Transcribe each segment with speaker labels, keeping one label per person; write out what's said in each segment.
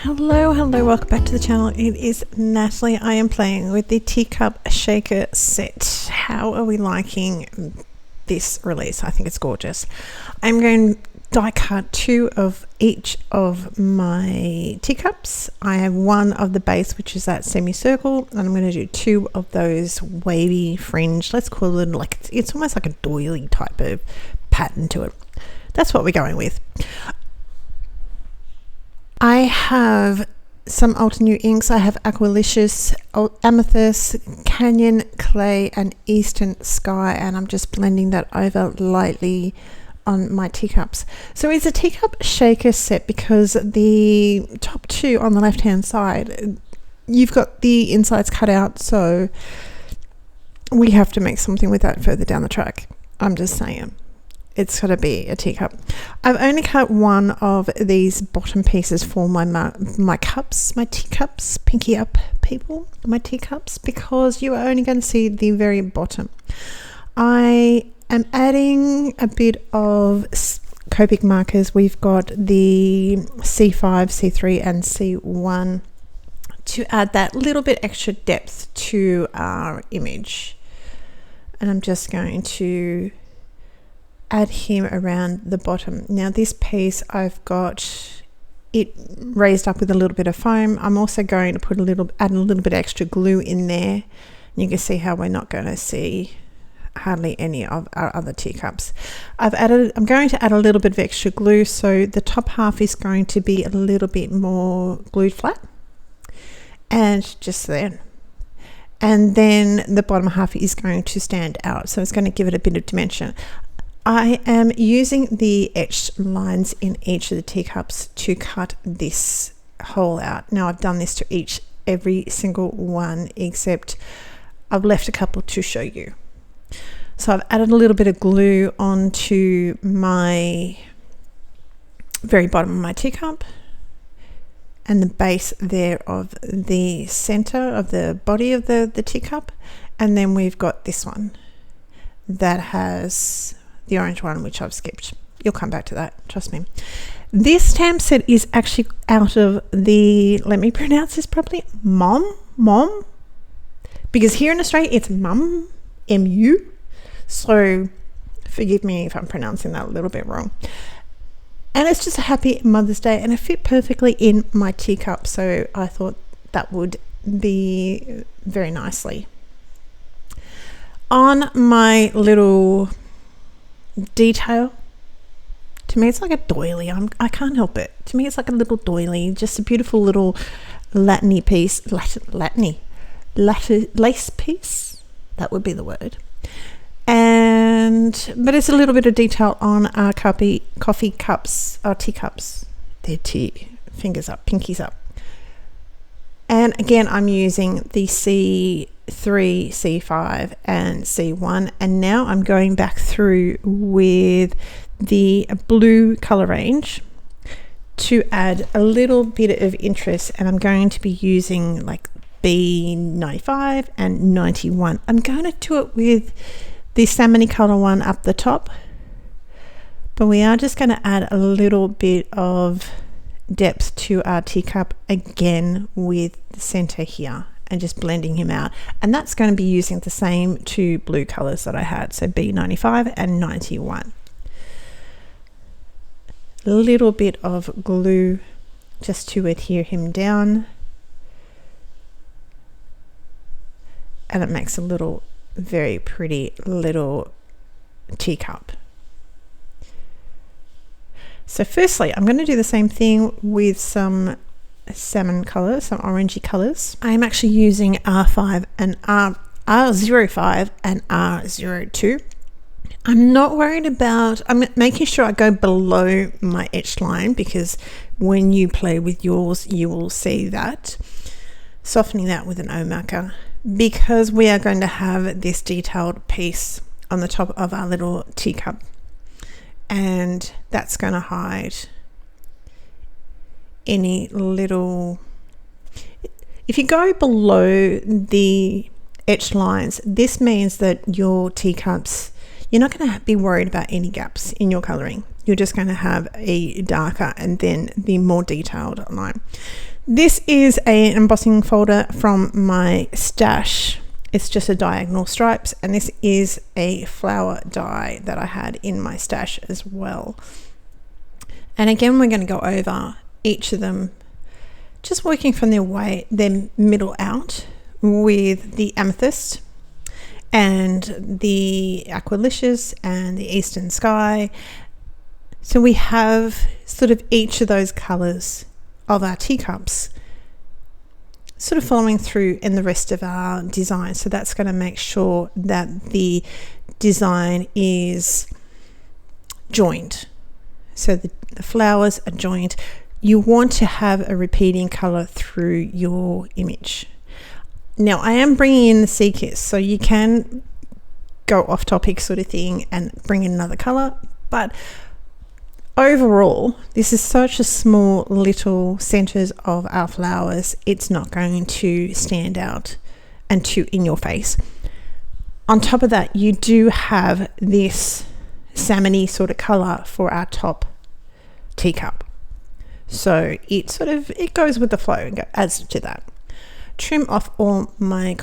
Speaker 1: Hello, welcome back to the channel. It is Natalie. I am playing with the Teacup shaker set. How are we liking this release? I think it's gorgeous. I'm going to die cut 2 of each of my teacups. I have 1 of the base, which is that semicircle, and I'm going to do 2 of those wavy fringe. Let's call it like it's almost like a doily type of pattern to it. That's what we're going with. I have some Alta New inks. I have Aqualicious, Amethyst, Canyon, Clay, and Eastern Sky, and I'm just blending that over lightly on my teacups. So it's a teacup shaker set because the top 2 on the left hand side, you've got the insides cut out, so we have to make something with that further down the track. I'm just saying. It's got to be a teacup. I've only cut 1 of these bottom pieces for my cups, my teacups. Pinky up, people, my teacups, because you are only going to see the very bottom. I am adding a bit of Copic markers. We've got the C5, C3, and C1 to add that little bit extra depth to our image. And I'm just going to add him around the bottom. Now this piece, I've got it raised up with a little bit of foam. I'm also going to add a little bit extra glue in there. You can see how we're not going to see hardly any of our other teacups. I'm going to add a little bit of extra glue, so the top half is going to be a little bit more glued flat, and just there. And then the bottom half is going to stand out, so it's going to give it a bit of dimension. I am using the etched lines in each of the teacups to cut this hole out. Now I've done this to every single one, except I've left a couple to show you. So I've added a little bit of glue onto my very bottom of my teacup and the base there of the center of the body of the teacup. And then we've got this one that has the orange one, which I've skipped. You'll come back to that, trust me. This stamp set is actually out of the, let me pronounce this properly, mom, because here in Australia it's mum, M-U, so forgive me if I'm pronouncing that a little bit wrong. And it's just a happy Mother's Day, and it fit perfectly in my teacup, so I thought that would be very nicely. On my little detail, to me it's like a doily. I can't help it. To me it's like a little doily, just a beautiful little lace piece, that would be the word. But it's a little bit of detail on our coffee cups, our teacups. They're fingers up, pinkies up. And again, I'm using the C3, C5, and C1. And now I'm going back through with the blue color range to add a little bit of interest. And I'm going to be using like B95 and 91. I'm going to do it with the salmon color one up the top, but we are just going to add a little bit of depth to our teacup again with the center here and just blending him out. And that's going to be using the same 2 blue colors that I had, so B95 and 91. A little bit of glue just to adhere him down, and it makes a little very pretty little teacup. So firstly, I'm going to do the same thing with some salmon colors, some orangey colors. I am actually using R5 and R05 and R02. I'm not worried about, I'm making sure I go below my etched line, because when you play with yours you will see that. Softening that with an O marker, because we are going to have this detailed piece on the top of our little teacup, and that's going to hide any little, if you go below the etched lines, this means that your teacups, you're not going to be worried about any gaps in your coloring. You're just going to have a darker and then the more detailed line. This is an embossing folder from my stash. It's just a diagonal stripes, and this is a flower die that I had in my stash as well. And again, we're going to go over each of them, just working from their middle out with the amethyst and the Aqualicious and the Eastern Sky. So we have sort of each of those colors of our teacups sort of following through in the rest of our design. So that's going to make sure that the design is joined. So the flowers are joined. You want to have a repeating color through your image. Now I am bringing in the seed kits, so you can go off topic sort of thing and bring in another color, but overall, this is such a small little centers of our flowers, it's not going to stand out and too in your face. On top of that, you do have this salmony sort of color for our top teacup. So it goes with the flow and adds to that. Trim off all my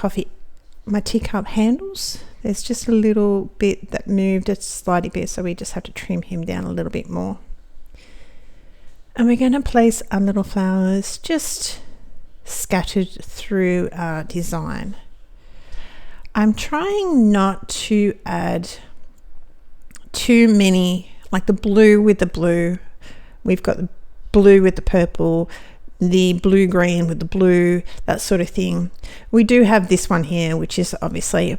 Speaker 1: teacup handles. There's just a little bit that moved a slightly bit, so we just have to trim him down a little bit more. And we're going to place our little flowers just scattered through our design. I'm trying not to add too many, like the blue with the blue. We've got the blue with the purple, the blue green with the blue, that sort of thing. We do have this one here, which is obviously,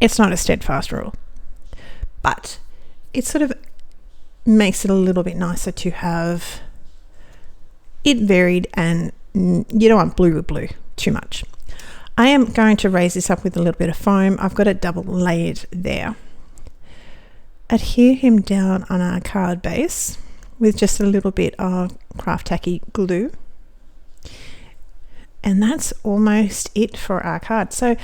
Speaker 1: it's not a steadfast rule, but it sort of makes it a little bit nicer to have it varied, and you don't want blue with blue too much. I am going to raise this up with a little bit of foam. I've got it double layered there. Adhere him down on our card base with just a little bit of craft tacky glue, and that's almost it for our card. So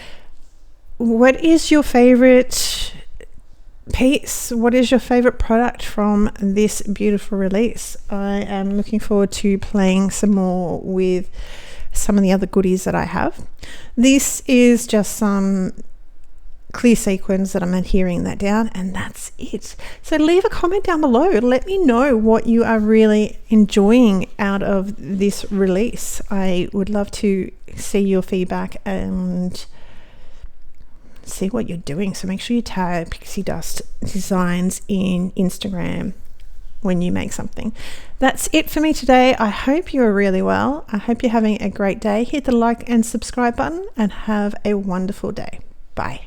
Speaker 1: what is your favorite piece? What is your favorite product from this beautiful release? I am looking forward to playing some more with some of the other goodies that I have. This is just some clear sequins that I'm adhering that down, and that's it. So leave a comment down below. Let me know what you are really enjoying out of this release. I would love to see your feedback and see what you're doing. So make sure you tag Pixie Dust Designs in Instagram when you make something. That's it for me today. I hope you're really well. I hope you're having a great day. Hit the like and subscribe button and have a wonderful day. Bye.